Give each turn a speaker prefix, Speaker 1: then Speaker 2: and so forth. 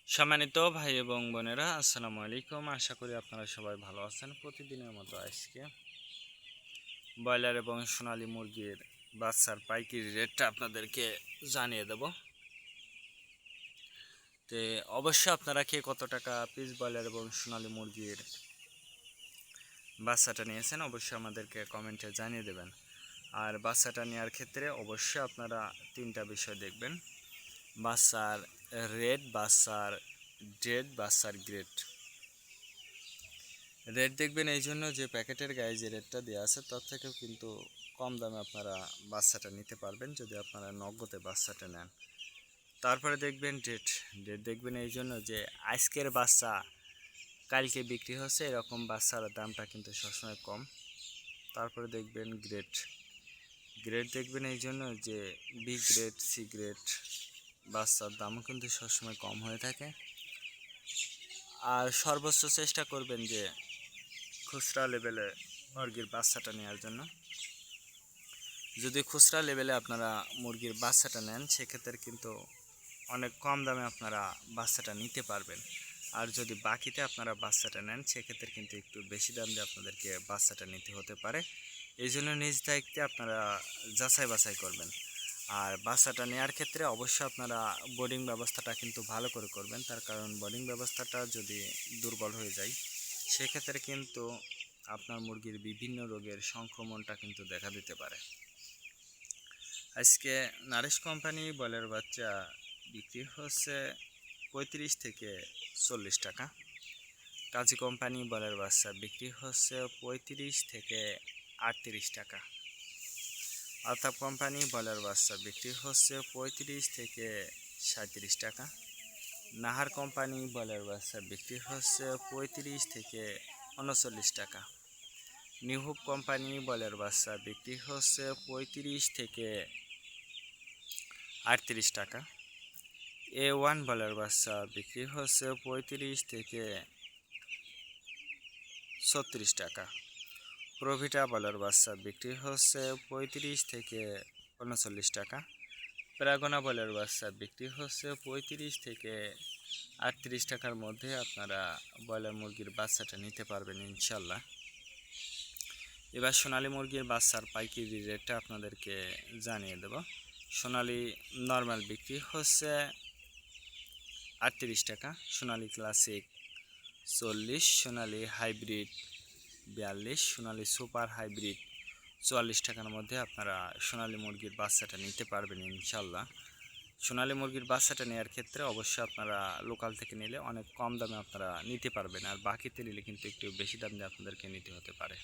Speaker 1: সম্মানিত ভাই এবং বোনেরা, আসসালামু আলাইকুম। আশা করি আপনারা সবাই ভালো আছেন। প্রতিদিনের মতো আজকে ব্রয়লার এবং সোনালী মুরগির বাচ্চার পাইকারি রেটটা আপনাদেরকে জানিয়ে দেব। তো অবশ্যই আপনারা কে কত টাকা পিস ব্রয়লার এবং সোনালী মুরগির বাচ্চাটা নিয়েছেন অবশ্যই আমাদেরকে কমেন্টে জানিয়ে দেবেন। আর বাচ্চাটা নেওয়ার ক্ষেত্রে অবশ্যই আপনারা তিনটা বিষয় দেখবেন: বাচ্চার রেট, বাচ্চার ডেট, বাচ্চার গ্রেড। রেট দেখবেন এই জন্য যে প্যাকেটের গায়ে যে রেটটা দেওয়া আছে তার থেকেও কিন্তু কম দামে আপনারা বাচ্চাটা নিতে পারবেন যদি আপনারা নগদে বাচ্চাটা নেন। তারপরে দেখবেন ডেট। ডেট দেখবেন এই জন্য যে আজকের বাচ্চা কালকে বিক্রি হচ্ছে, এরকম বাচ্চার দামটা কিন্তু সবসময় কম। তারপরে দেখবেন গ্রেড। গ্রেড দেখবেন এই জন্য যে বি গ্রেড, সি গ্রেড বাচ্চার দামও কিন্তু সবসময় কম হয়ে থাকে। আর সর্বোচ্চ চেষ্টা করবেন যে খুচরা লেভেলে মুরগির বাচ্চাটা নেওয়ার জন্য। যদি খুচরা লেভেলে আপনারা মুরগির বাচ্চাটা নেন সেক্ষেত্রে কিন্তু অনেক কম দামে আপনারা বাচ্চাটা নিতে পারবেন। আর যদি বাকিতে আপনারা বাচ্চাটা নেন সেক্ষেত্রে কিন্তু একটু বেশি দাম দিয়ে আপনাদেরকে বাচ্চাটা নিতে হতে পারে। এই জন্য নিজ দায়িত্বে আপনারা যাচাই বাছাই করবেন। আর বাচ্চাটা নেওয়ার ক্ষেত্রে অবশ্যই আপনারা বোর্ডিং ব্যবস্থাটা কিন্তু ভালো করে করবেন। তার কারণ বোর্ডিং ব্যবস্থাটা যদি দুর্বল হয়ে যায় সেক্ষেত্রে কিন্তু আপনার মুরগির বিভিন্ন রোগের সংক্রমণটা কিন্তু দেখা দিতে পারে। আজকে নারিশ কোম্পানি ব্রয়লার বাচ্চা বিক্রি হচ্ছে 35 থেকে 40 টাকা। কাজী কোম্পানি ব্রয়লার বাচ্চা বিক্রি হচ্ছে 35 থেকে 38 টাকা। আলতাফ কোম্পানি ব্রয়লার বাচ্চা বিক্রি হচ্ছে 35 থেকে 37 টাকা। নাহার কোম্পানি ব্রয়লার বাচ্চা বিক্রি হচ্ছে 35 থেকে 39 টাকা। নিউ হোপ কোম্পানি ব্রয়লার বাচ্চা বিক্রি হচ্ছে 35 থেকে 38 টাকা। A1 ব্রয়লার বাচ্চা বিক্রি হচ্ছে 35 থেকে 36 টাকা। প্রভিটা ব্রয়লার বাচ্চা বিক্রি হচ্ছে 35 থেকে 39 টাকা। প্রাগনা ব্রয়লার বাচ্চা বিক্রি হচ্ছে 35 থেকে 38 টাকার মধ্যে আপনারা ব্রয়লার মুরগির বাচ্চাটা নিতে পারবেন ইনশাল্লাহ। এবার সোনালী মুরগির বাচ্চার পাইকারি রেটটা আপনাদেরকে জানিয়ে দেব। সোনালী নর্মাল বিক্রি হচ্ছে 38 টাকা, সোনালী ক্লাসিক 40, সোনালী হাইব্রিড 42, সোনালী সুপার হাইব্রিড 44 টাকার মধ্যে আপনারা সোনালী মুরগির বাচ্চাটা নিতে পারবেন ইনশাল্লাহ। সোনালী মুরগির বাচ্চাটা নেওয়ার ক্ষেত্রে অবশ্যই আপনারা লোকাল থেকে নিলে অনেক কম দামে আপনারা নিতে পারবেন, আর বাকিতে নিলে কিন্তু একটু বেশি দাম দিয়ে আপনাদেরকে নিতে হতে পারে।